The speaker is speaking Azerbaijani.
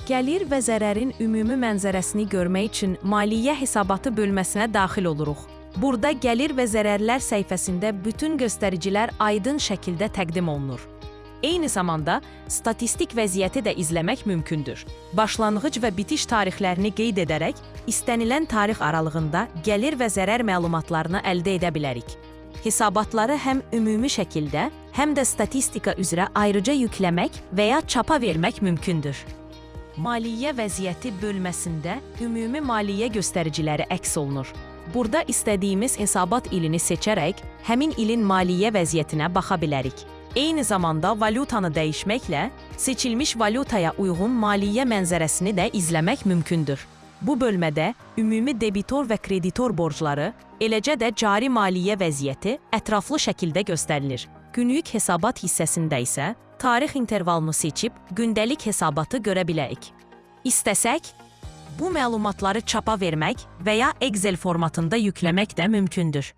Gəlir və zərərin ümumi mənzərəsini görmək üçün maliyyə hesabatı bölməsinə daxil oluruq. Burada gəlir və zərərlər səhifəsində bütün göstəricilər aydın şəkildə təqdim olunur. Eyni zamanda statistik vəziyyəti də izləmək mümkündür. Başlanğıc və bitiş tarixlərini qeyd edərək, istənilən tarix aralığında gəlir və zərər məlumatlarını əldə edə bilərik. Hesabatları həm ümumi şəkildə, həm də statistika üzrə ayrıca yükləmək və ya çapa vermək mümkündür. Maliyyə vəziyyəti bölməsində ümumi maliyyə göstəriciləri əks olunur. Burada istədiyimiz hesabat ilini seçərək, həmin ilin maliyyə vəziyyətinə baxa bilərik. Eyni zamanda valyutanı dəyişməklə, seçilmiş valyutaya uyğun maliyyə mənzərəsini də izləmək mümkündür. Bu bölmədə ümumi debitor və kreditor borcları, eləcə də cari maliyyə vəziyyəti ətraflı şəkildə göstərilir. Günlük hesabat hissəsində isə tarix intervalını seçib gündəlik hesabatı görə bilərik. İstəsək, bu məlumatları çapa vermək və ya Excel formatında yükləmək də mümkündür.